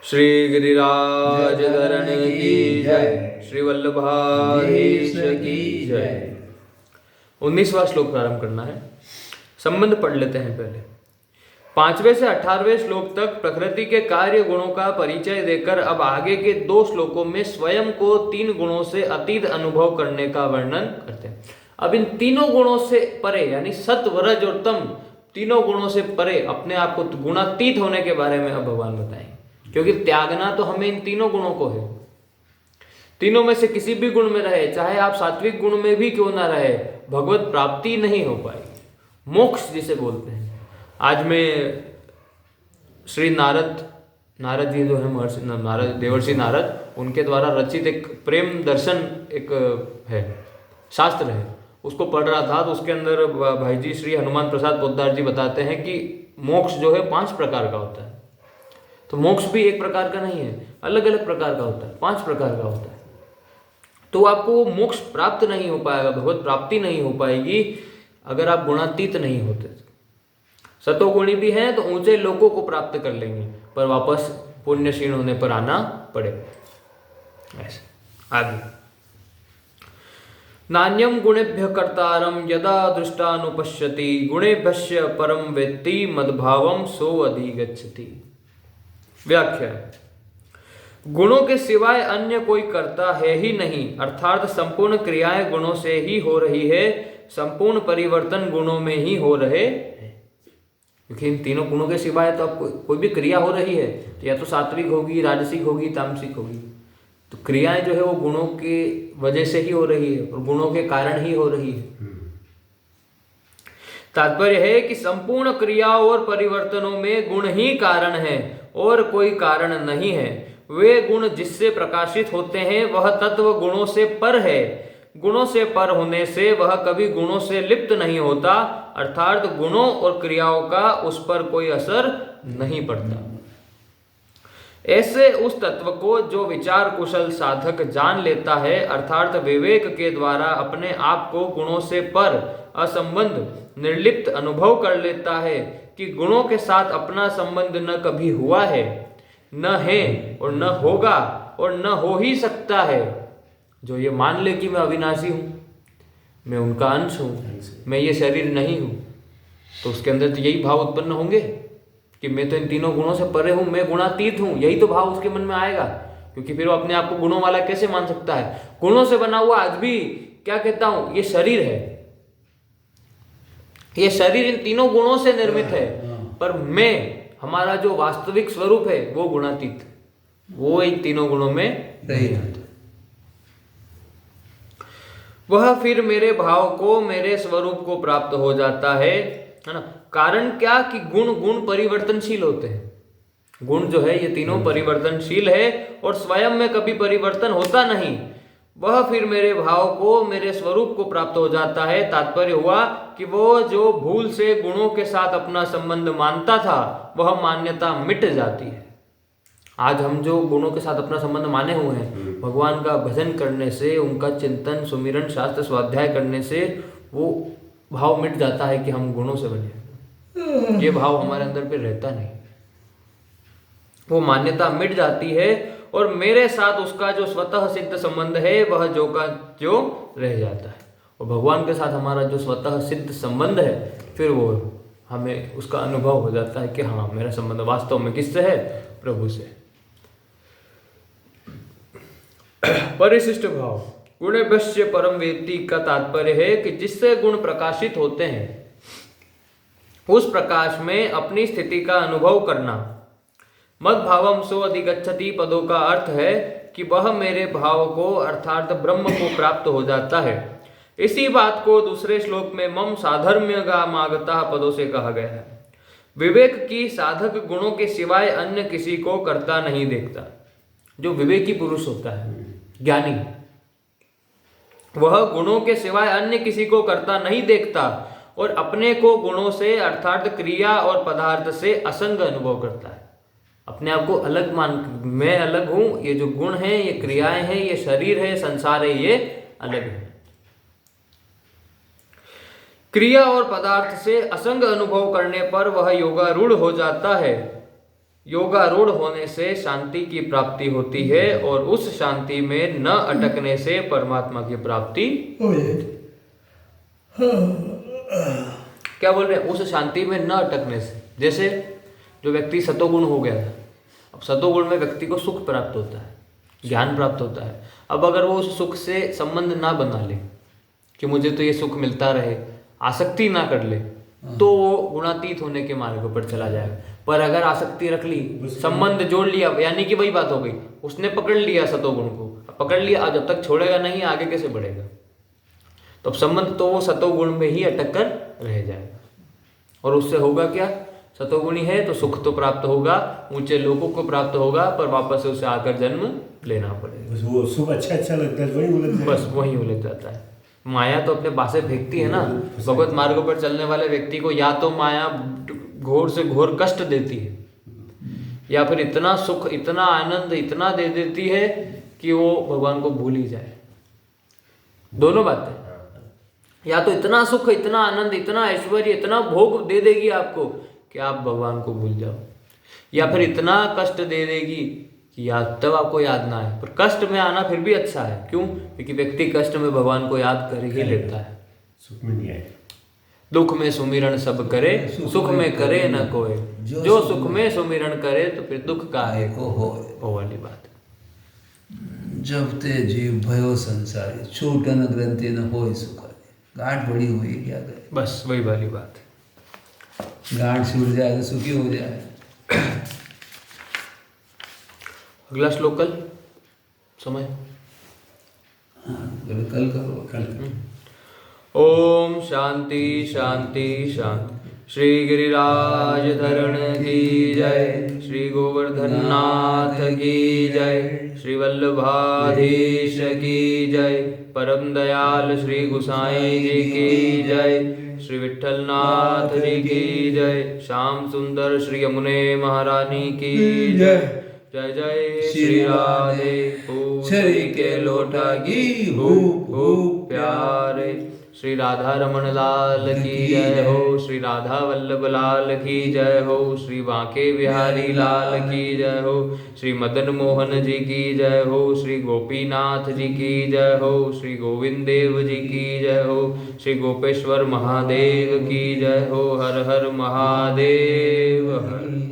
श्री गिरिराज धरण की जय, श्री वल्लभाधीश की जय। 19वां श्लोक प्रारंभ करना है। संबंध पढ़ लेते हैं पहले। 5वें से 18वें श्लोक तक प्रकृति के कार्य गुणों का परिचय देकर अब आगे के 2 श्लोकों में स्वयं को 3 गुणों से अतीत अनुभव करने का वर्णन करते हैं। अब इन तीनों गुणों से परे यानी सत, रज और तम तीनों गुणों से परे अपने आप को गुणातीत होने के बारे में अब भगवान बताएंगे, क्योंकि त्यागना तो हमें इन तीनों गुणों को है। तीनों में से किसी भी गुण में रहे, चाहे आप सात्विक गुण में भी क्यों ना रहे, भगवत प्राप्ति नहीं हो पाएगी। मोक्ष जिसे बोलते हैं। आज मैं श्री नारद जी जो है महर्षि नारद, देवर्षि नारद, उनके द्वारा रचित एक प्रेम दर्शन एक है, शास्त्र है, उसको पढ़ रहा था। तो उसके अंदर भाई जी श्री हनुमान प्रसाद पोद्दार जी बताते हैं कि मोक्ष जो है 5 प्रकार का होता है। तो मोक्ष भी एक प्रकार का नहीं है, अलग अलग प्रकार का होता है, 5 प्रकार का होता है। तो आपको मोक्ष प्राप्त नहीं हो पाएगा, भगवत प्राप्ति नहीं हो पाएगी अगर आप गुणातीत नहीं होते। सतोगुणी भी हैं तो ऊंचे लोकों को प्राप्त कर लेंगे, पर वापस पुण्य क्षीण होने पर आना पड़ेगा। ऐसे आगे नान्यम गुणेभ्य कर्तारम यदा दृष्टानुपश्यति गुणेभ्यश्च परम वेत्ति मद्भावम सो अधिगच्छति। व्याख्या। गुणों के सिवाय अन्य कोई कर्ता है ही नहीं, अर्थात संपूर्ण क्रियाएं गुणों से ही हो रही है, संपूर्ण परिवर्तन गुणों में ही हो रहे हैं। क्योंकि इन तीनों गुणों के सिवाय तो आपको कोई भी क्रिया हो रही है तो या तो सात्विक होगी, राजसिक होगी, तामसिक होगी। तो क्रियाएं जो है वो गुणों की वजह से ही हो रही है और गुणों के कारण ही हो रही है। तात्पर्य है कि संपूर्ण क्रियाओं और परिवर्तनों में गुण ही कारण है और कोई कारण नहीं है। वे गुण जिससे प्रकाशित होते हैं वह तत्व गुणों से पर है। गुणों से पर होने से वह कभी गुणों से लिप्त नहीं होता, अर्थात गुणों और क्रियाओं का उस पर कोई असर नहीं पड़ता। ऐसे उस तत्व को जो विचार कुशल साधक जान लेता है, अर्थात विवेक के द्वारा अपने आप को गुणों से पर असंबंध निर्लिप्त अनुभव कर लेता है कि गुणों के साथ अपना संबंध न कभी हुआ है, न है और न होगा और न हो ही सकता है। जो ये मान ले कि मैं अविनाशी हूं, मैं उनका अंश हूं, मैं ये शरीर नहीं हूं, तो उसके अंदर तो यही भाव उत्पन्न होंगे कि मैं तो इन तीनों गुणों से परे हूं, मैं गुणातीत हूं। यही तो भाव उसके मन में आएगा, क्योंकि फिर वो अपने आप को गुणों वाला कैसे मान सकता है। गुणों से बना हुआ आज भी क्या कहता हूं, ये शरीर है, ये शरीर इन तीनों गुणों से निर्मित है, पर मैं, हमारा जो वास्तविक स्वरूप है वो गुणातीत, वो इन तीनों गुणों में नहीं आता। वह फिर मेरे भाव को, मेरे स्वरूप को प्राप्त हो जाता है ना। कारण क्या कि गुण परिवर्तनशील होते हैं। गुण जो है ये तीनों परिवर्तनशील है और स्वयं में कभी परिवर्तन होता नहीं। वह फिर मेरे भाव को, मेरे स्वरूप को प्राप्त हो जाता है। तात्पर्य हुआ कि वो जो भूल से गुणों के साथ अपना संबंध मानता था, वह मान्यता मिट जाती है। आज हम जो गुणों के साथ अपना संबंध माने हुए हैं, भगवान का भजन करने से, उनका चिंतन, सुमिरन, शास्त्र स्वाध्याय करने से वो भाव मिट जाता है कि हम गुणों से बने। ये भाव हमारे अंदर पे रहता नहीं, वो मान्यता मिट जाती है और मेरे साथ उसका जो स्वतः सिद्ध संबंध है वह जो का जो रह जाता है। और भगवान के साथ हमारा जो स्वतः सिद्ध संबंध है, फिर वो हमें उसका अनुभव हो जाता है कि हाँ, मेरा संबंध वास्तव में किससे है, प्रभु से। परिशिष्ट भाव। गुणेभ्यश्च परम वेत्ति का तात्पर्य है कि जिससे गुण प्रकाशित होते हैं उस प्रकाश में अपनी स्थिति का अनुभव करना। मद्भावम सो अधिगच्छति पदों का अर्थ है कि वह मेरे भाव को, अर्थात ब्रह्म को प्राप्त हो जाता है। इसी बात को दूसरे श्लोक में मम साधर्म्यगामागतः पदों से कहा गया है। विवेक की साधक गुणों के सिवाय अन्य किसी को करता नहीं देखता। जो विवेकी पुरुष होता है, ज्ञानी, वह गुणों के सिवाय अन्य किसी को करता नहीं देखता और अपने को गुणों से, अर्थात क्रिया और पदार्थ से असंग अनुभव करता है। अपने आप को अलग मान, मैं अलग हूं, ये जो गुण हैं, ये क्रियाएं हैं, ये शरीर है, संसार है, ये अलग है। क्रिया और पदार्थ से असंग अनुभव करने पर वह योगारूढ़ हो जाता है। योगारूढ़ होने से शांति की प्राप्ति होती है और उस शांति में न अटकने से परमात्मा की प्राप्ति होती है। क्या बोल रहे हैं? उस शांति में न अटकने से। जैसे जो व्यक्ति सतोगुण हो गया था, अब सतोगुण में व्यक्ति को सुख प्राप्त होता है, ज्ञान प्राप्त होता है। अब अगर वो उस सुख से संबंध ना बना ले कि मुझे तो ये सुख मिलता रहे, आसक्ति ना कर ले, तो वो गुणातीत होने के मार्ग पर चला जाएगा। पर अगर आसक्ति रख ली, संबंध जोड़ लिया, यानी कि वही बात हो गई, उसने पकड़ लिया सतोगुण को, पकड़ लिया, जब तक छोड़ेगा नहीं आगे कैसे बढ़ेगा? तो संबंध तो वो सतोगुण में ही अटक कर रह जाएगा। और उससे होगा क्या? सतोगुणी है तो सुख तो प्राप्त होगा, ऊंचे लोगों को प्राप्त होगा, पर वापस से उसे आकर जन्म लेना पड़ेगा। बस वो सुख अच्छा लगता है, वही उलझ जाता है। माया तो अपने पासे फेंकती है ना। भगवत मार्ग पर चलने वाले व्यक्ति को या तो माया घोर से घोर कष्ट देती है, या फिर इतना सुख, इतना आनंद, इतना दे देती है कि वो भगवान को भूल ही जाए। दोनों बातें, या तो इतना सुख, इतना आनंद, इतना ऐश्वर्य, इतना भोग दे देगी आपको कि आप भगवान को भूल जाओ, या फिर इतना कष्ट दे देगी कि याद तब आपको याद ना आए। पर कष्ट में आना फिर भी अच्छा है। क्यों? क्योंकि व्यक्ति कष्ट में भगवान को याद कर ही लेता है। सुख में नहीं आए। दुख में सुमिरन सब करे, सुख में करे न कोई। जो सुख में सुमिरन करे तो फिर दुख काहे को हो। वो वाली बात। जब ते जीव भयो संसारी, छूटन ग्रंथि न होय सुख। गांठ बड़ी हुई क्या करे? बस वही वाली बात। गांठ छूट जाए तो सुखी हो जाए। अगला श्लोक कल समय कल करो कल। ओम शांति शांति शांति। श्री गिरिराज धरण की जय, श्री गोवर्धन नाथ की जय, श्री वल्लभाधीश की जय, परम दयाल श्री गुसाई जी की जय, श्री विठ्ठल नाथ जी की जय, श्याम सुंदर श्री यमुने महारानी की जय। जय जय श्री राधे पूछरी के लोटा की हो प्यारे। श्री राधा रमण लाल की जय हो, श्री राधा वल्लभ लाल की जय हो, श्री बांके बिहारी लाल की जय हो, श्री मदन मोहन जी की जय हो, श्री गोपीनाथ जी की जय हो, श्री गोविंद देव जी की जय हो, श्री गोपेश्वर महादेव की जय हो। हर हर महादेव हर।